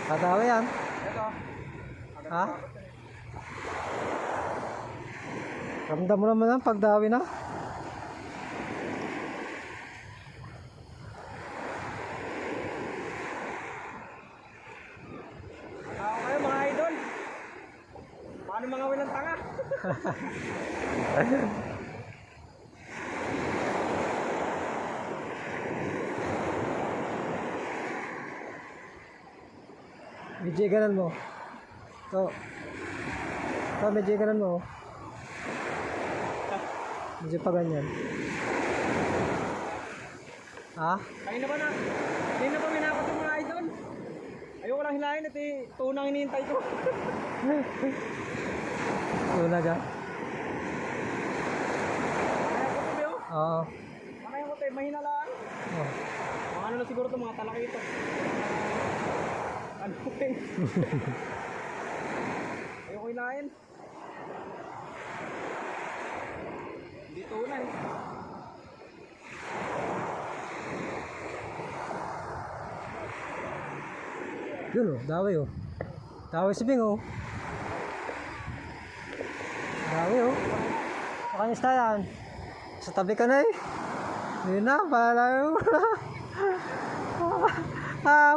Tatawa yan. Ito. Ha? Ramdam mo naman ang pagdawi na. Tao kayo mga idol. Paano mga walang tanga? Medyo ganan mo. To. To, medyo ganan mo. Medyo pa ganyan. Ha? Kanina ba minakot yung mga idol? Ayoko lang hilahin at tunang hinihintay ko. Tuna dyan. Kaya ko ito yun. Oo. Kaya ko ito, mahina lang. Oh. Mga ano na siguro ito, mga talaki ito. Ano ko eh. Ayoko hilahin. Hindi tunay. Yun oh, daway oh. Daway si Bing oh. Daway oh. Makanis na yan. Sa tabi ka na eh. Yun na, pala yun. Ah,